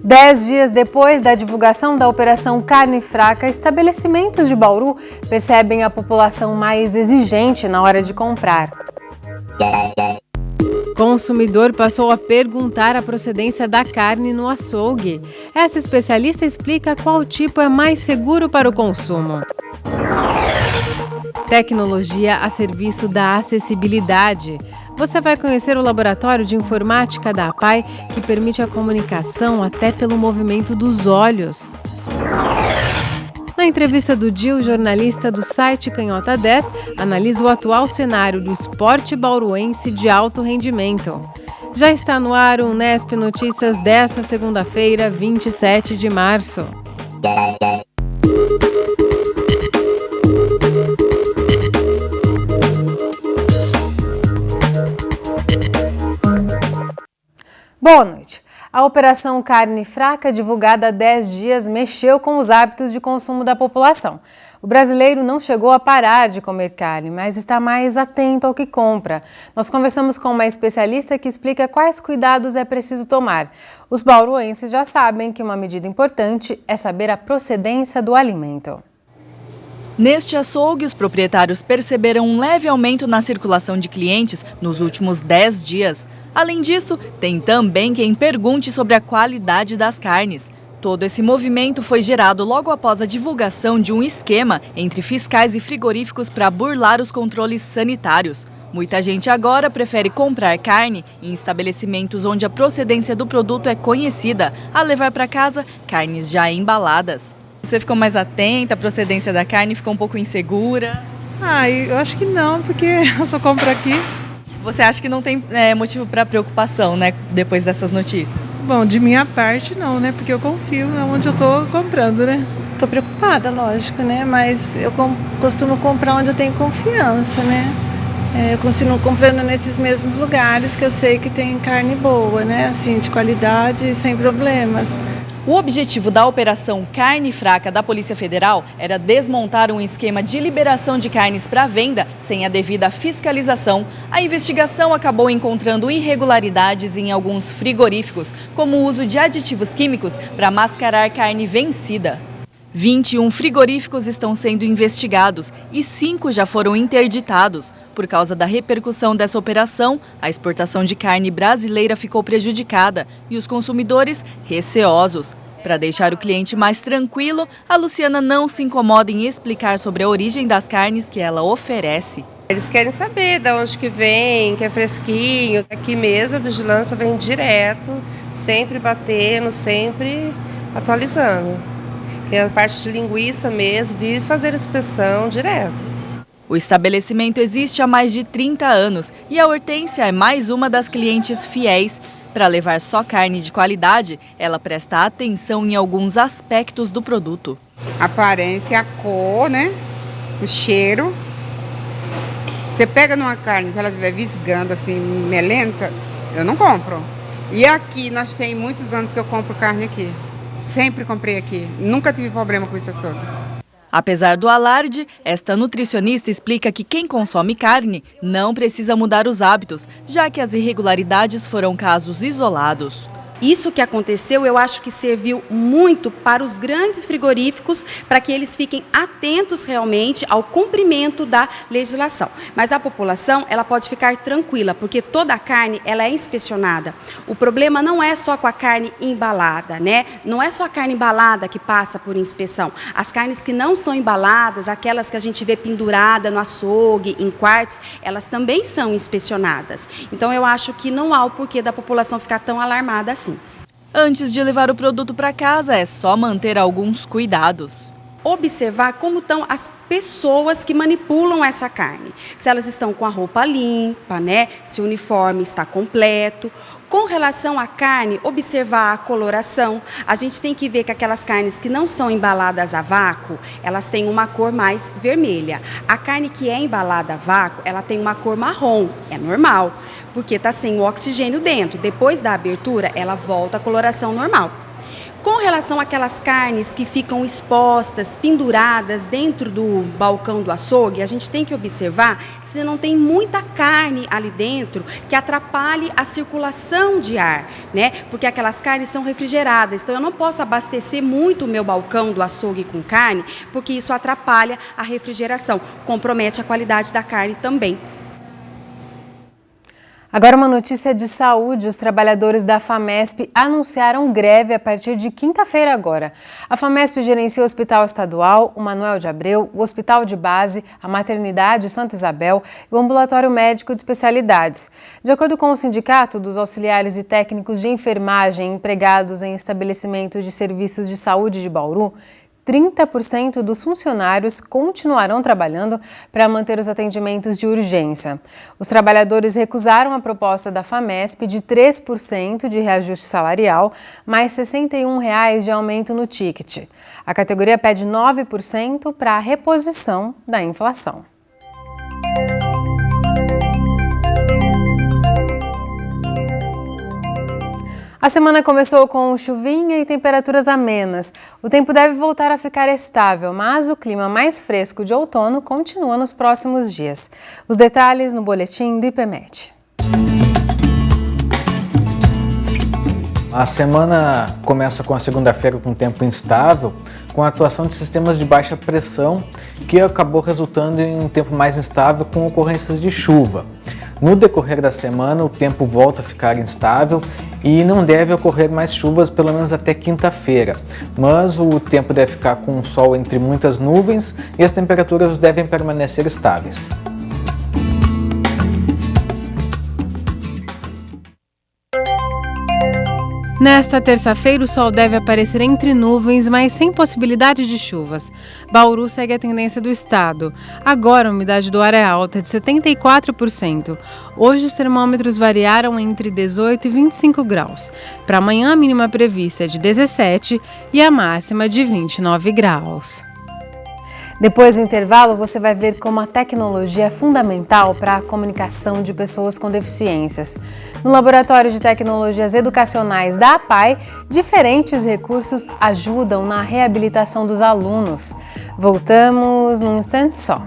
10 dias depois da divulgação da Operação Carne Fraca, estabelecimentos de Bauru percebem a população mais exigente na hora de comprar. Consumidor passou a perguntar a procedência da carne no açougue. Essa especialista explica qual tipo é mais seguro para o consumo. Tecnologia a serviço da acessibilidade. Você vai conhecer o laboratório de informática da APAI, que permite a comunicação até pelo movimento dos olhos. Na entrevista do dia, o jornalista do site Canhota 10 analisa o atual cenário do esporte bauruense de alto rendimento. Já está no ar o Unesp Notícias desta segunda-feira, 27 de março. Boa noite. A Operação Carne Fraca, divulgada há 10 dias, mexeu com os hábitos de consumo da população. O brasileiro não chegou a parar de comer carne, mas está mais atento ao que compra. Nós conversamos com uma especialista que explica quais cuidados é preciso tomar. Os bauruenses já sabem que uma medida importante é saber a procedência do alimento. Neste açougue, os proprietários perceberam um leve aumento na circulação de clientes nos últimos 10 dias. Além disso, tem também quem pergunte sobre a qualidade das carnes. Todo esse movimento foi gerado logo após a divulgação de um esquema entre fiscais e frigoríficos para burlar os controles sanitários. Muita gente agora prefere comprar carne em estabelecimentos onde a procedência do produto é conhecida, a levar para casa carnes já embaladas. Você ficou mais atenta à procedência da carne, ficou um pouco insegura? Eu acho que não, porque eu só compro aqui. Você acha que não tem motivo para preocupação, né, depois dessas notícias? Bom, de minha parte não, né, porque eu confio onde eu estou comprando, né. Estou preocupada, lógico, né, mas eu costumo comprar onde eu tenho confiança, né. Eu continuo comprando nesses mesmos lugares que eu sei que tem carne boa, né, assim, de qualidade e sem problemas. O objetivo da Operação Carne Fraca da Polícia Federal era desmontar um esquema de liberação de carnes para venda sem a devida fiscalização. A investigação acabou encontrando irregularidades em alguns frigoríficos, como o uso de aditivos químicos para mascarar carne vencida. 21 frigoríficos estão sendo investigados e 5 já foram interditados. Por causa da repercussão dessa operação, a exportação de carne brasileira ficou prejudicada e os consumidores receosos. Para deixar o cliente mais tranquilo, a Luciana não se incomoda em explicar sobre a origem das carnes que ela oferece. Eles querem saber de onde que vem, que é fresquinho. Aqui mesmo a vigilância vem direto, sempre batendo, sempre atualizando. E a parte de linguiça mesmo, vive fazendo inspeção direto. O estabelecimento existe há mais de 30 anos e a Hortência é mais uma das clientes fiéis. Para levar só carne de qualidade, ela presta atenção em alguns aspectos do produto. A aparência, a cor, né? O cheiro. Você pega numa carne, se ela estiver visgando assim, melenta, eu não compro. E aqui, nós tem muitos anos que eu compro carne aqui. Sempre comprei aqui. Nunca tive problema com isso açougue. Apesar do alarde, esta nutricionista explica que quem consome carne não precisa mudar os hábitos, já que as irregularidades foram casos isolados. Isso que aconteceu, eu acho que serviu muito para os grandes frigoríficos, para que eles fiquem atentos realmente ao cumprimento da legislação. Mas a população, ela pode ficar tranquila, porque toda a carne, ela é inspecionada. O problema não é só com a carne embalada, né? Não é só a carne embalada que passa por inspeção. As carnes que não são embaladas, aquelas que a gente vê pendurada no açougue, em quartos, elas também são inspecionadas. Então eu acho que não há o porquê da população ficar tão alarmada assim. Antes de levar o produto para casa, é só manter alguns cuidados. Observar como estão as pessoas que manipulam essa carne. Se elas estão com a roupa limpa, né? Se o uniforme está completo. Com relação à carne, observar a coloração. A gente tem que ver que aquelas carnes que não são embaladas a vácuo, elas têm uma cor mais vermelha. A carne que é embalada a vácuo, ela tem uma cor marrom, é normal, porque está sem o oxigênio dentro. Depois da abertura, ela volta à coloração normal. Com relação àquelas carnes que ficam expostas, penduradas dentro do balcão do açougue, a gente tem que observar se não tem muita carne ali dentro que atrapalhe a circulação de ar, né? Porque aquelas carnes são refrigeradas, então eu não posso abastecer muito o meu balcão do açougue com carne, porque isso atrapalha a refrigeração, compromete a qualidade da carne também. Agora uma notícia de saúde. Os trabalhadores da FAMESP anunciaram greve a partir de quinta-feira agora. A FAMESP gerencia o Hospital Estadual, o Manuel de Abreu, o Hospital de Base, a Maternidade Santa Isabel e o Ambulatório Médico de Especialidades. De acordo com o Sindicato dos Auxiliares e Técnicos de Enfermagem empregados em estabelecimentos de serviços de saúde de Bauru, 30% dos funcionários continuarão trabalhando para manter os atendimentos de urgência. Os trabalhadores recusaram a proposta da FAMESP de 3% de reajuste salarial, mais R$ 61 de aumento no ticket. A categoria pede 9% para a reposição da inflação. A semana começou com chuvinha e temperaturas amenas. O tempo deve voltar a ficar estável, mas o clima mais fresco de outono continua nos próximos dias. Os detalhes no boletim do IPMET. A semana começa com a segunda-feira com tempo instável, com a atuação de sistemas de baixa pressão, que acabou resultando em um tempo mais instável com ocorrências de chuva. No decorrer da semana, o tempo volta a ficar instável e não deve ocorrer mais chuvas, pelo menos até quinta-feira. Mas o tempo deve ficar com o sol entre muitas nuvens e as temperaturas devem permanecer estáveis. Nesta terça-feira, o sol deve aparecer entre nuvens, mas sem possibilidade de chuvas. Bauru segue a tendência do estado. Agora, a umidade do ar é alta, de 74%. Hoje, os termômetros variaram entre 18 e 25 graus. Para amanhã, a mínima prevista é de 17 e a máxima de 29 graus. Depois do intervalo, você vai ver como a tecnologia é fundamental para a comunicação de pessoas com deficiências. No Laboratório de Tecnologias Educacionais da APAI, diferentes recursos ajudam na reabilitação dos alunos. Voltamos num instante só.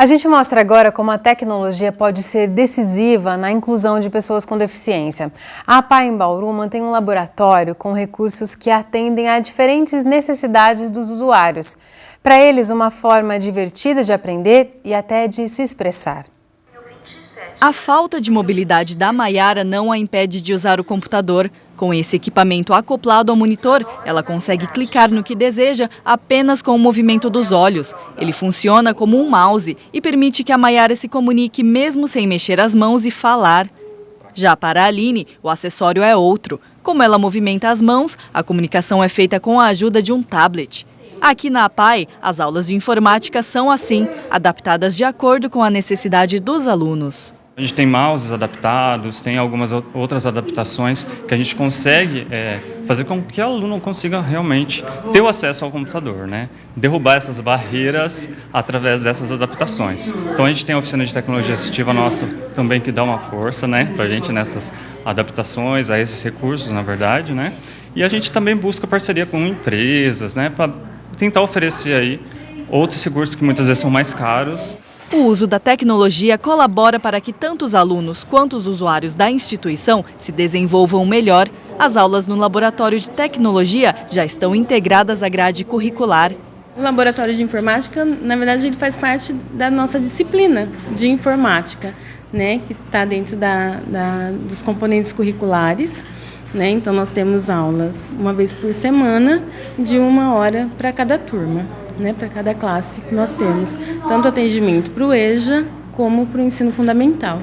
A gente mostra agora como a tecnologia pode ser decisiva na inclusão de pessoas com deficiência. A APAI em Bauru mantém um laboratório com recursos que atendem a diferentes necessidades dos usuários. Para eles, uma forma divertida de aprender e até de se expressar. A falta de mobilidade da Maiara não a impede de usar o computador. Com esse equipamento acoplado ao monitor, ela consegue clicar no que deseja apenas com o movimento dos olhos. Ele funciona como um mouse e permite que a Maiara se comunique mesmo sem mexer as mãos e falar. Já para a Aline, o acessório é outro. Como ela movimenta as mãos, a comunicação é feita com a ajuda de um tablet. Aqui na APAI, as aulas de informática são assim, adaptadas de acordo com a necessidade dos alunos. A gente tem mouses adaptados, tem algumas outras adaptações que a gente consegue fazer com que o aluno consiga realmente ter o acesso ao computador, né? Derrubar essas barreiras através dessas adaptações. Então a gente tem a oficina de tecnologia assistiva nossa também que dá uma força, né, para a gente nessas adaptações, a esses recursos, na verdade, né? E a gente também busca parceria com empresas, né, para tentar oferecer aí outros recursos que muitas vezes são mais caros. O uso da tecnologia colabora para que tanto os alunos quanto os usuários da instituição se desenvolvam melhor. As aulas no Laboratório de Tecnologia já estão integradas à grade curricular. O Laboratório de Informática, na verdade, ele faz parte da nossa disciplina de informática, né, que está dentro dos componentes curriculares. Né? Então, nós temos aulas uma vez por semana, de 1 hora para cada turma. Né, para cada classe que nós temos, tanto atendimento para o EJA como para o ensino fundamental.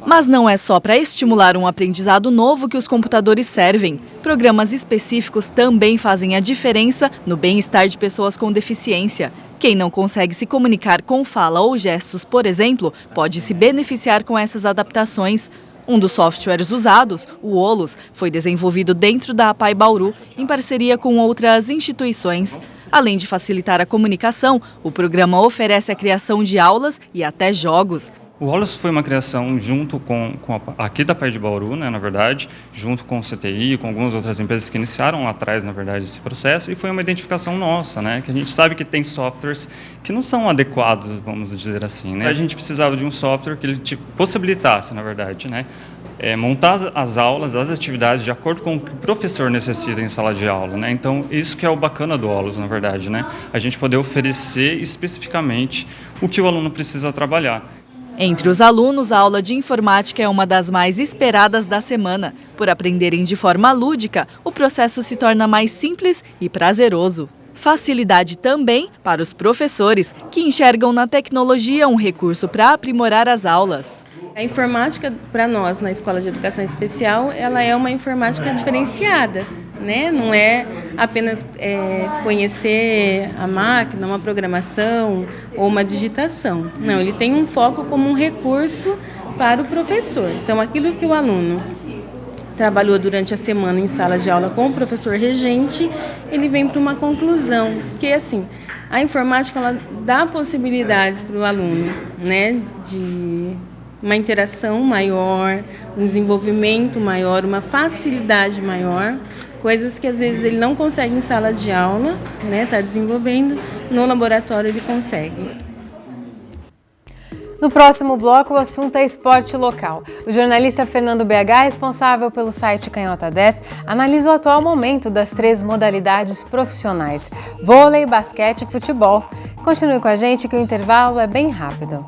Mas não é só para estimular um aprendizado novo que os computadores servem. Programas específicos também fazem a diferença no bem-estar de pessoas com deficiência. Quem não consegue se comunicar com fala ou gestos, por exemplo, pode se beneficiar com essas adaptações. Um dos softwares usados, o Olus, foi desenvolvido dentro da APAI Bauru, em parceria com outras instituições. Além de facilitar a comunicação, o programa oferece a criação de aulas e até jogos. O Holos foi uma criação junto aqui da PAI de Bauru, né, na verdade, junto com o CTI, com algumas outras empresas que iniciaram lá atrás, na verdade, esse processo, e foi uma identificação nossa, né, que a gente sabe que tem softwares que não são adequados, vamos dizer assim, né. A gente precisava de um software que ele te possibilitasse, na verdade, né, montar as aulas, as atividades de acordo com o que o professor necessita em sala de aula, né? Então, isso que é o bacana do Holos, na verdade, né? A gente poder oferecer especificamente o que o aluno precisa trabalhar. Entre os alunos, a aula de informática é uma das mais esperadas da semana. Por aprenderem de forma lúdica, o processo se torna mais simples e prazeroso. Facilidade também para os professores, que enxergam na tecnologia um recurso para aprimorar as aulas. A informática, para nós, na Escola de Educação Especial, ela é uma informática diferenciada, né? Não é apenas conhecer a máquina, uma programação ou uma digitação. Não, ele tem um foco como um recurso para o professor. Então, aquilo que o aluno trabalhou durante a semana em sala de aula com o professor regente, ele vem para uma conclusão, porque assim, a informática ela dá possibilidades para o aluno, né, de uma interação maior, um desenvolvimento maior, uma facilidade maior, coisas que às vezes ele não consegue em sala de aula, né, tá desenvolvendo, no laboratório ele consegue. No próximo bloco, o assunto é esporte local. O jornalista Fernando BH, responsável pelo site Canhota 10, analisa o atual momento das 3 modalidades profissionais: vôlei, basquete e futebol. Continue com a gente que o intervalo é bem rápido.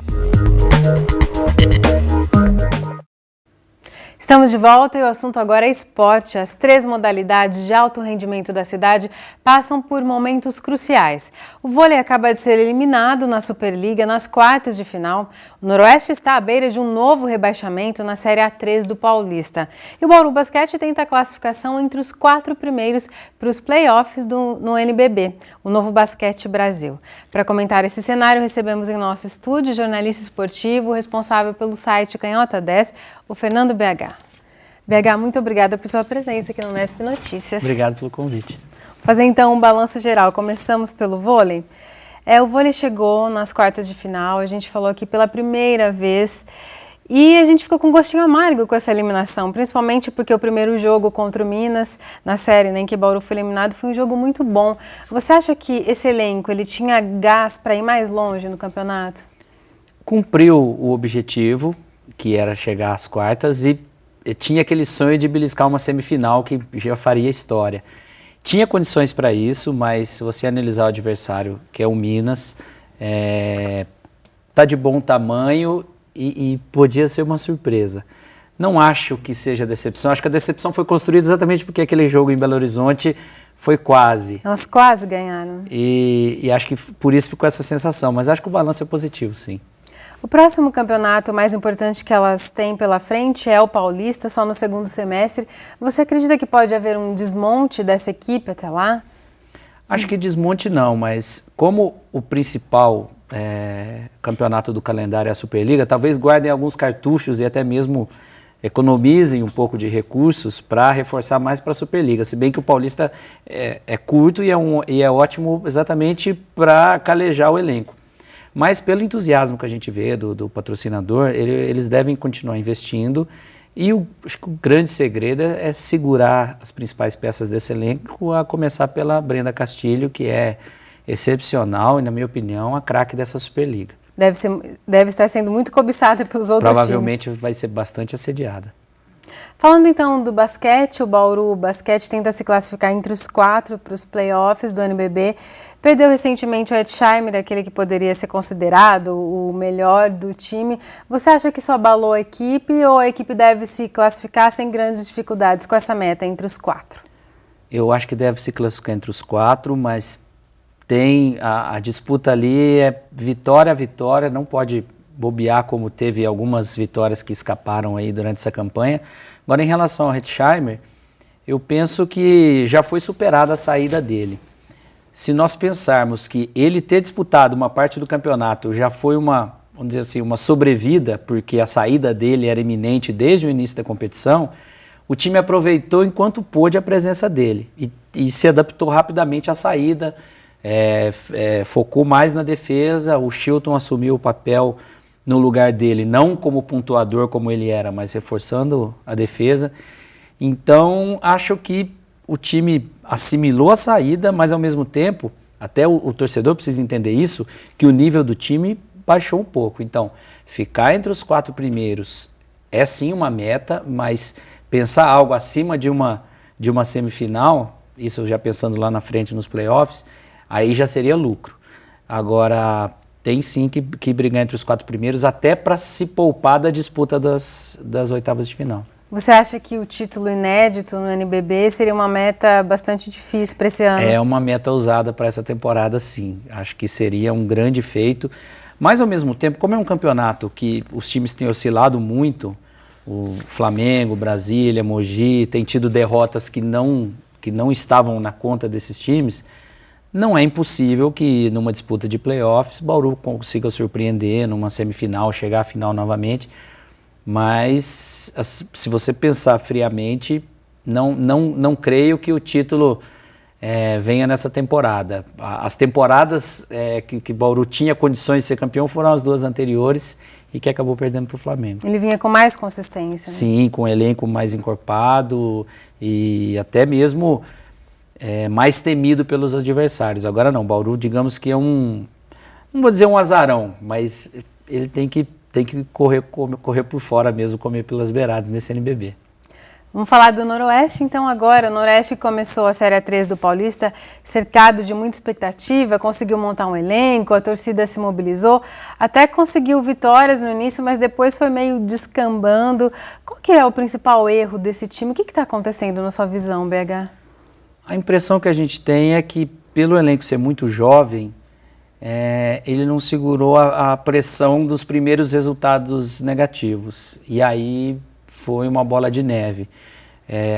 Estamos de volta e o assunto agora é esporte. As 3 modalidades de alto rendimento da cidade passam por momentos cruciais. O vôlei acaba de ser eliminado na Superliga nas quartas de final. O Noroeste está à beira de um novo rebaixamento na Série A3 do Paulista. E o Bauru Basquete tenta a classificação entre os 4 primeiros para os playoffs no NBB, o Novo Basquete Brasil. Para comentar esse cenário, recebemos em nosso estúdio o jornalista esportivo responsável pelo site Canhota 10, o Fernando BH. BH, muito obrigada por sua presença aqui no Nesp Notícias. Obrigado pelo convite. Vou fazer então um balanço geral. Começamos pelo vôlei. O vôlei chegou nas quartas de final, a gente falou aqui pela primeira vez e a gente ficou com um gostinho amargo com essa eliminação, principalmente porque o primeiro jogo contra o Minas, na série em que Bauru foi eliminado, foi um jogo muito bom. Você acha que esse elenco ele tinha gás para ir mais longe no campeonato? Cumpriu o objetivo, que era chegar às quartas, e tinha aquele sonho de beliscar uma semifinal que já faria história. Tinha condições para isso, mas se você analisar o adversário, que é o Minas, tá de bom tamanho e podia ser uma surpresa. Não acho que seja decepção, acho que a decepção foi construída exatamente porque aquele jogo em Belo Horizonte foi quase. Elas quase ganharam. E acho que por isso ficou essa sensação, mas acho que o balanço é positivo, sim. O próximo campeonato mais importante que elas têm pela frente é o Paulista, só no segundo semestre. Você acredita que pode haver um desmonte dessa equipe até lá? Acho que desmonte não, mas como o principal campeonato do calendário é a Superliga, talvez guardem alguns cartuchos e até mesmo economizem um pouco de recursos para reforçar mais para a Superliga, se bem que o Paulista é curto e é ótimo exatamente para calejar o elenco. Mas pelo entusiasmo que a gente vê do patrocinador, eles devem continuar investindo e acho que o grande segredo é segurar as principais peças desse elenco, a começar pela Brenda Castilho, que é excepcional e, na minha opinião, a craque dessa Superliga. Deve estar sendo muito cobiçada pelos outros Provavelmente times. Vai ser bastante assediada. Falando então do basquete, o Bauru Basquete tenta se classificar entre os 4 para os playoffs do NBB. Perdeu recentemente o Etsheimer, aquele que poderia ser considerado o melhor do time. Você acha que isso abalou a equipe ou a equipe deve se classificar sem grandes dificuldades com essa meta entre os 4? Eu acho que deve se classificar entre os 4, mas tem a disputa ali, é vitória a vitória, não pode bobear como teve algumas vitórias que escaparam aí durante essa campanha. Agora, em relação ao Etsheimer, eu penso que já foi superada a saída dele. Se nós pensarmos que ele ter disputado uma parte do campeonato já foi vamos dizer assim, uma sobrevida, porque a saída dele era iminente desde o início da competição, o time aproveitou enquanto pôde a presença dele e se adaptou rapidamente à saída, focou mais na defesa, o Chilton assumiu o papel no lugar dele, não como pontuador como ele era, mas reforçando a defesa. Então, acho que o time assimilou a saída, mas ao mesmo tempo, até o torcedor precisa entender isso, que o nível do time baixou um pouco. Então, ficar entre os 4 primeiros é sim uma meta, mas pensar algo acima de uma semifinal, isso já pensando lá na frente nos playoffs, aí já seria lucro. Agora, tem sim que brigar entre os 4 primeiros, até para se poupar da disputa das oitavas de final. Você acha que o título inédito no NBB seria uma meta bastante difícil para esse ano? É uma meta ousada para essa temporada, sim. Acho que seria um grande feito. Mas, ao mesmo tempo, como é um campeonato que os times têm oscilado muito, o Flamengo, Brasília, Mogi, tem tido derrotas que não estavam na conta desses times, não é impossível que numa disputa de playoffs Bauru consiga surpreender numa semifinal, chegar à final novamente. Mas, se você pensar friamente, não creio que o título venha nessa temporada. As temporadas que Bauru tinha condições de ser campeão foram as 2 anteriores e que acabou perdendo para o Flamengo. Ele vinha com mais consistência, né? Sim, com um elenco mais encorpado e até mesmo mais temido pelos adversários. Agora não, Bauru, digamos que é não vou dizer um azarão, mas ele tem que correr por fora mesmo, comer pelas beiradas nesse NBB. Vamos falar do Noroeste, então, agora. O Noroeste começou a Série A3 do Paulista cercado de muita expectativa, conseguiu montar um elenco, a torcida se mobilizou, até conseguiu vitórias no início, mas depois foi meio descambando. Qual que é o principal erro desse time? O que está acontecendo na sua visão, BH? A impressão que a gente tem é que, pelo elenco ser muito jovem, ele não segurou a pressão dos primeiros resultados negativos. E aí foi uma bola de neve.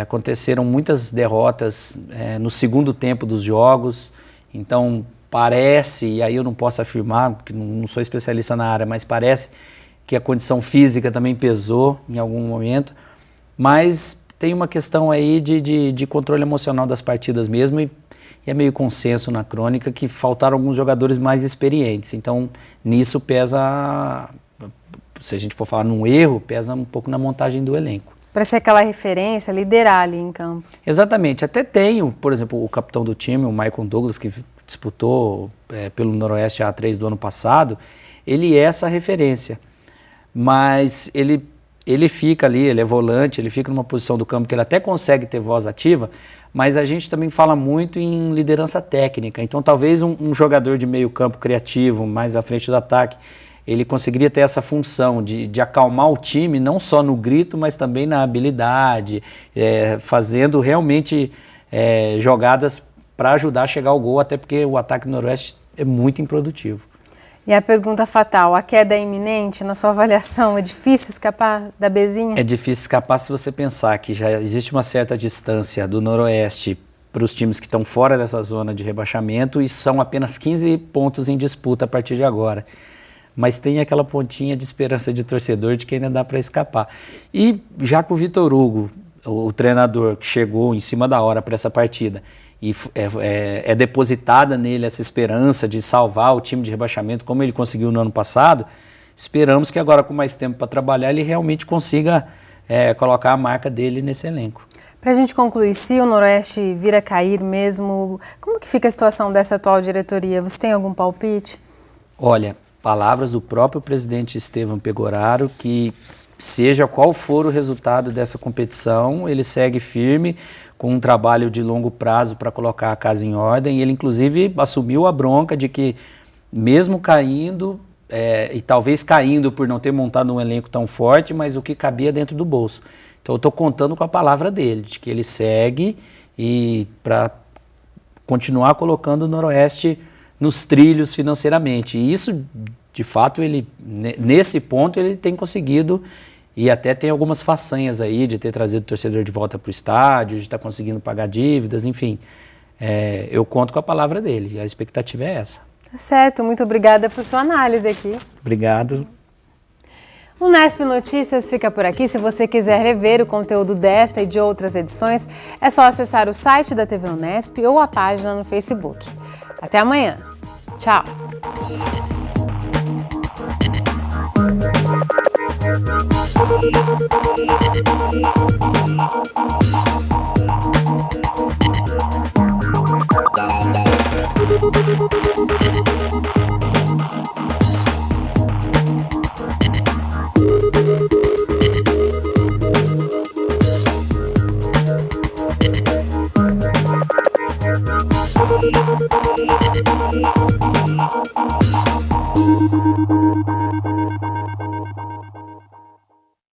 Aconteceram muitas derrotas no segundo tempo dos jogos. Então parece, e aí eu não posso afirmar, porque não sou especialista na área, mas parece que a condição física também pesou em algum momento. Mas tem uma questão aí de controle emocional das partidas mesmo, e é meio consenso na crônica que faltaram alguns jogadores mais experientes. Então, nisso pesa, se a gente for falar num erro, pesa um pouco na montagem do elenco. Para ser aquela referência, liderar ali em campo. Exatamente. Até tenho, por exemplo, o capitão do time, o Maicon Douglas, que disputou pelo Noroeste A3 do ano passado, ele é essa referência. Mas ele fica ali, ele é volante, ele fica numa posição do campo que ele até consegue ter voz ativa, mas a gente também fala muito em liderança técnica. Então talvez um jogador de meio campo criativo, mais à frente do ataque, ele conseguiria ter essa função de acalmar o time, não só no grito, mas também na habilidade, fazendo realmente jogadas para ajudar a chegar ao gol, até porque o ataque do Noroeste é muito improdutivo. E a pergunta fatal, a queda é iminente? Na sua avaliação, é difícil escapar da Bezinha? É difícil escapar se você pensar que já existe uma certa distância do Noroeste para os times que estão fora dessa zona de rebaixamento e são apenas 15 pontos em disputa a partir de agora. Mas tem aquela pontinha de esperança de torcedor de que ainda dá para escapar. E já que o Vitor Hugo, o treinador que chegou em cima da hora para essa partida, e é depositada nele essa esperança de salvar o time de rebaixamento, como ele conseguiu no ano passado, esperamos que agora, com mais tempo para trabalhar, ele realmente consiga colocar a marca dele nesse elenco. Para a gente concluir, se o Noroeste vir a cair mesmo, como que fica a situação dessa atual diretoria? Você tem algum palpite? Olha, palavras do próprio presidente Estevam Pegoraro, que seja qual for o resultado dessa competição, ele segue firme, com um trabalho de longo prazo para colocar a casa em ordem. Ele, inclusive, assumiu a bronca de que, mesmo caindo, e talvez caindo por não ter montado um elenco tão forte, mas o que cabia dentro do bolso. Então, eu estou contando com a palavra dele, de que ele segue e para continuar colocando o Noroeste nos trilhos financeiramente. E isso, de fato, nesse ponto, ele tem conseguido. E até tem algumas façanhas aí de ter trazido o torcedor de volta para o estádio, de estar conseguindo pagar dívidas, enfim. Eu conto com a palavra dele, e a expectativa é essa. Tá certo, muito obrigada por sua análise aqui. Obrigado. O Unesp Notícias fica por aqui. Se você quiser rever o conteúdo desta e de outras edições, é só acessar o site da TV Unesp ou a página no Facebook. Até amanhã. Tchau. Música